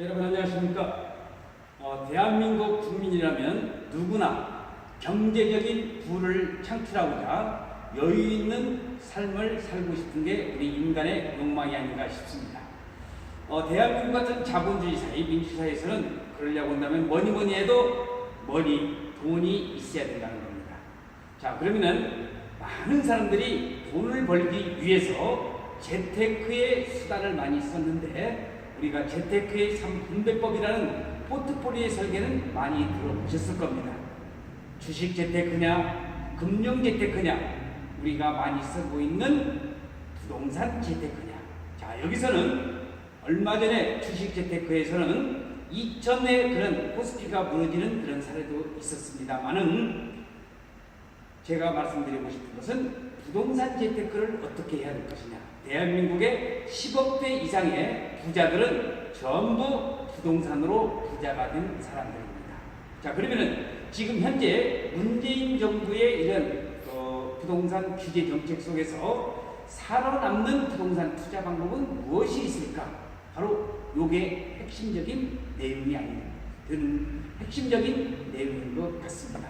여러분 안녕하십니까? 대한민국 국민이라면 누구나 경제적인 부를 창출하고자 여유 있는 삶을 살고 싶은 게 우리 인간의 욕망이 아닌가 싶습니다. 대한민국 같은 자본주의 사회, 민주사회에서는 그러려고 한다면 뭐니 해도 돈이 있어야 된다는 겁니다. 자, 그러면은 많은 사람들이 돈을 벌기 위해서 재테크의 수단을 많이 썼는데 우리가 재테크의 3분배법이라는 포트폴리오의 설계는 많이 들어보셨을 겁니다. 주식 재테크냐, 금융 재테크냐, 우리가 많이 쓰고 있는 부동산 재테크냐. 자, 여기서는 얼마 전에 주식 재테크에서는 2000의 그런 코스피가 무너지는 그런 사례도 있었습니다만은 제가 말씀드리고 싶은 것은 부동산 재테크를 어떻게 해야 될 것이냐. 대한민국의 10억 대 이상의 부자들은 전부 부동산으로 부자가 된 사람들입니다. 자, 그러면은 지금 현재 문재인 정부의 이런 부동산 규제 정책 속에서 살아남는 부동산 투자 방법은 무엇이 있을까? 바로 요게 핵심적인 내용이 핵심적인 내용인 것 같습니다.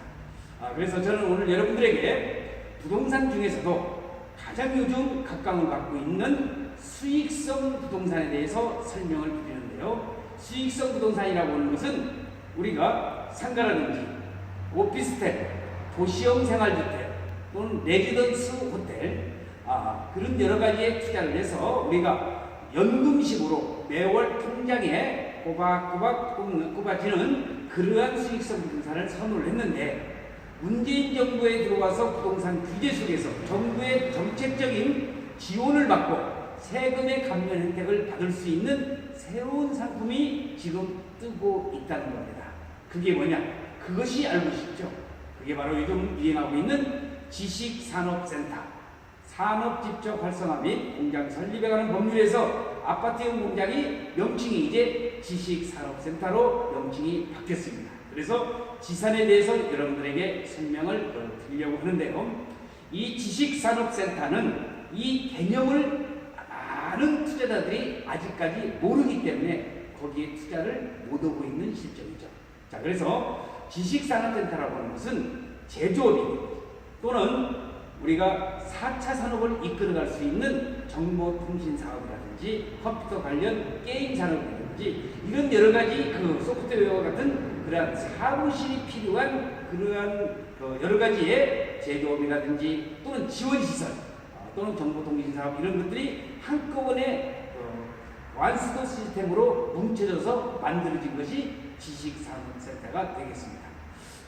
그래서 저는 오늘 여러분들에게 부동산 중에서도 가장 요즘 각광을 받고 있는 수익성 부동산에 대해서 설명을 드리는데요. 수익성 부동산이라고 하는 것은 우리가 상가라든지 오피스텔, 도시형 생활주택 또는 레지던스 호텔 그런 여러 가지의 투자를 해서 우리가 연금식으로 매월 통장에 꼬박꼬박 꼽아지는 그러한 수익성 부동산을 선호를 했는데 문재인 정부에 들어와서 부동산 규제 속에서 정부의 정책적인 지원을 받고 세금의 감면 혜택을 받을 수 있는 새로운 상품이 지금 뜨고 있다는 겁니다. 그게 뭐냐? 그것이 알고 싶죠? 그게 바로 요즘 유행하고 있는 지식산업센터, 산업집적 활성화 및 공장 설립에 관한 법률에서 아파트형 공장이 명칭이 이제 지식산업센터로 명칭이 바뀌었습니다. 그래서 지산에 대해서 여러분들에게 설명을 드리려고 하는데요. 이 지식산업센터는 이 개념을 많은 투자자들이 아직까지 모르기 때문에 거기에 투자를 못하고 있는 실정이죠. 자, 그래서 지식산업센터라고 하는 것은 제조업 또는 우리가 4차 산업을 이끌어갈 수 있는 정보통신 사업이라든지 컴퓨터 관련 게임 산업이라든지 이런 여러 가지 그 소프트웨어와 같은 그러한 사무실이 필요한 그러한 여러 가지의 제조업이라든지 또는 지원시설 또는 정보통신 사업 이런 것들이 한꺼번에 완수도 시스템으로 뭉쳐져서 만들어진 것이 지식산업센터가 되겠습니다.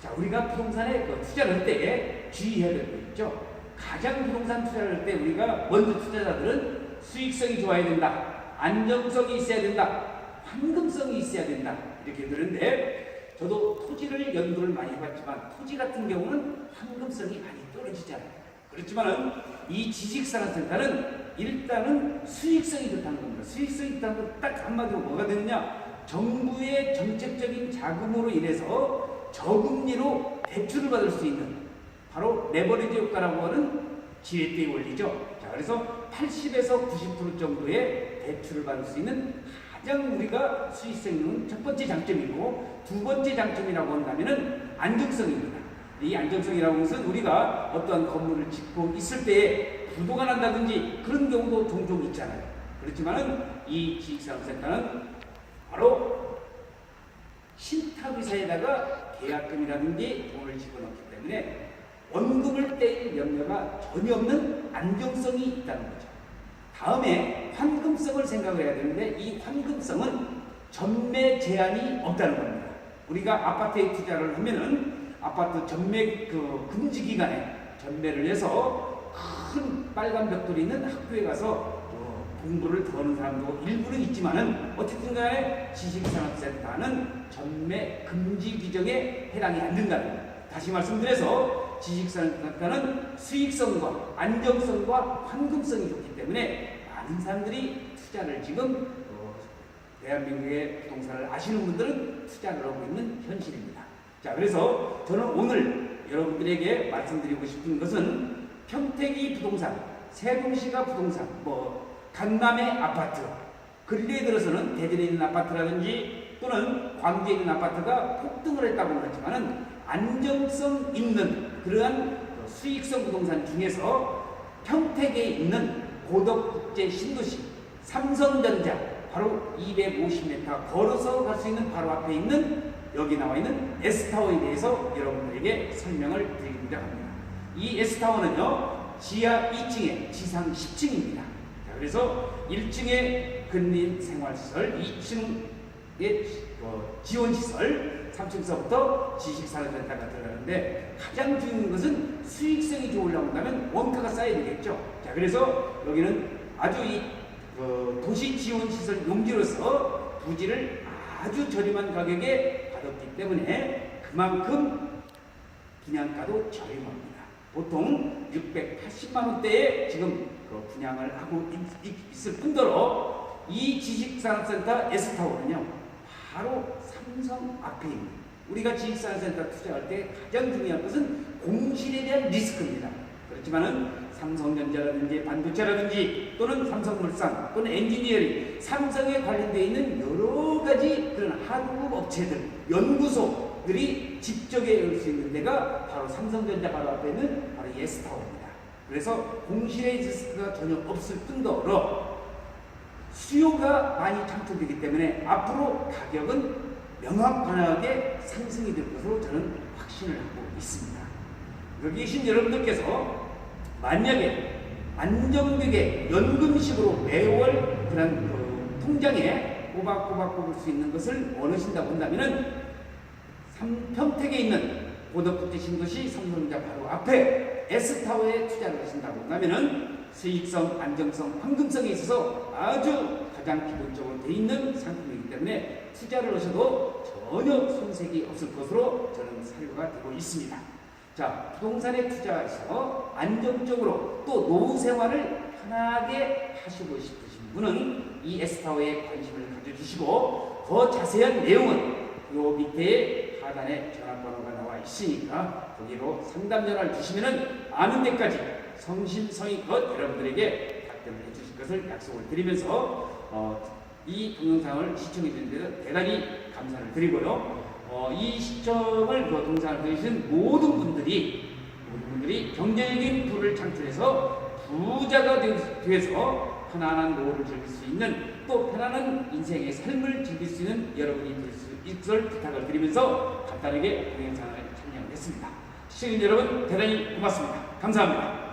자, 우리가 부동산에 투자를 할 때에 주의해야 될 거 있죠. 가장 부동산 투자를 할 때 우리가 먼저 투자자들은 수익성이 좋아야 된다, 안정성이 있어야 된다, 황금성이 있어야 된다 이렇게 들었는데 저도 토지를 연구를 많이 해봤지만 토지 같은 경우는 황금성이 많이 떨어지잖아요. 그렇지만은 이 지식산업센터는 일단은 수익성이 좋다는 겁니다. 수익성이 있다는 건 딱 한마디로 뭐가 되느냐? 정부의 정책적인 자금으로 인해서 저금리로 대출을 받을 수 있는 바로 레버리지 효과라고 하는 지렛대의 원리죠. 자, 그래서 80에서 90% 정도의 대출을 받을 수 있는 가장 우리가 수익성 있는 첫 번째 장점이고 두 번째 장점이라고 한다면은 안정성입니다. 이 안정성이라고 하는 것은 우리가 어떠한 건물을 짓고 있을 때에 부도가 난다든지 그런 경우도 종종 있잖아요. 그렇지만은 이 지식산업센터는 바로 신탁의사에다가 계약금이라든지 돈을 집어넣기 때문에 원금을 떼일 염려가 전혀 없는 안정성이 있다는 거죠. 다음에 환금성을 생각을 해야 되는데 이 환금성은 전매 제한이 없다는 겁니다. 우리가 아파트에 투자를 하면은 아파트 전매 금지 기간에 전매를 해서 큰 빨간 벽돌이 있는 학교에 가서 공부를 더 하는 사람도 일부는 있지만은 어쨌든 간에 지식산업센터는 전매 금지 규정에 해당이 안 된다는 겁니다. 다시 말씀드려서 지식산업센터는 수익성과 안정성과 황금성이 좋기 때문에 많은 사람들이 투자를 지금 대한민국의 부동산을 아시는 분들은 투자를 하고 있는 현실입니다. 자, 그래서 저는 오늘 여러분들에게 말씀드리고 싶은 것은 평택이 부동산, 세종시가 부동산, 강남의 아파트, 근래에 들어서는 대전에 있는 아파트라든지 또는 광주에 있는 아파트가 폭등을 했다고 그랬지만은 안정성 있는 그러한 수익성 부동산 중에서 평택에 있는 고덕국제 신도시 삼성전자 바로 250m 걸어서 갈 수 있는 바로 앞에 있는 여기 나와 있는 S타워에 대해서 여러분들에게 설명을 드리고자 합니다. 이 S타워는요 지하 2층에 지상 10층입니다. 그래서 1층에 근린생활시설, 2층에 지원시설, 3층서부터 지식산업센터가 들어가는데 가장 중요한 것은 수익성이 좋으려고 한다면 원가가 쌓여야 되겠죠. 자, 그래서 여기는 아주 이 도시지원시설 용지로서 부지를 아주 저렴한 가격에 받았기 때문에 그만큼 분양가도 저렴합니다. 보통 680만 원대에 지금 분양을 하고 있을 뿐더러 이 지식산업센터 S타워는요 바로 삼성 앞에 있는 우리가 지식산업센터 투자할 때 가장 중요한 것은 공실에 대한 리스크입니다. 그렇지만은 삼성전자라든지 반도체라든지 또는 삼성물산 또는 엔지니어링 삼성에 관련되어 있는 여러 가지 그런 하드급 업체들 연구소들이 집적에 올 수 있는 데가 바로 삼성전자 바로 앞에 있는 바로 이 S타워입니다. 그래서 공실의 리스크가 전혀 없을 뿐더러 수요가 많이 창출되기 때문에 앞으로 가격은 명확하게 상승이 될 것으로 저는 확신을 하고 있습니다. 여기 계신 여러분들께서 만약에 안정되게 연금식으로 매월 그런 통장에 꼬박꼬박 뽑을 수 있는 것을 원하신다고 한다면은 평택에 있는 고덕국제 신도시 삼성전자 바로 앞에 S타워에 투자를 하신다고 한다면은 수익성, 안정성, 황금성에 있어서 아주 가장 기본적으로 되어 있는 상품이기 때문에 투자를 하셔도 전혀 손색이 없을 것으로 저는 사료가 되고 있습니다. 자, 부동산에 투자해서 안정적으로 또 노후 생활을 편하게 하시고 싶으신 분은 이 S타워에 관심을 가져주시고 더 자세한 내용은 요 밑에 하단에 전화번호가 나와 있으니까 거기로 상담 전화를 주시면은 아는 데까지 성심성의껏 여러분들에게 답변을 해주실 것을 약속을 드리면서 이 동영상을 시청해 주신 데 대단히 감사를 드리고요. 이 시청을 동영상을 들으신 모든 분들이 경제적인 부를 창출해서 부자가 돼서 편안한 노후를 즐길 수 있는 또 편안한 인생의 삶을 즐길 수 있는 여러분이 될 수 있을 부탁을 드리면서 간단하게 동영상을 촬영했습니다. 시청자 여러분 대단히 고맙습니다. 감사합니다.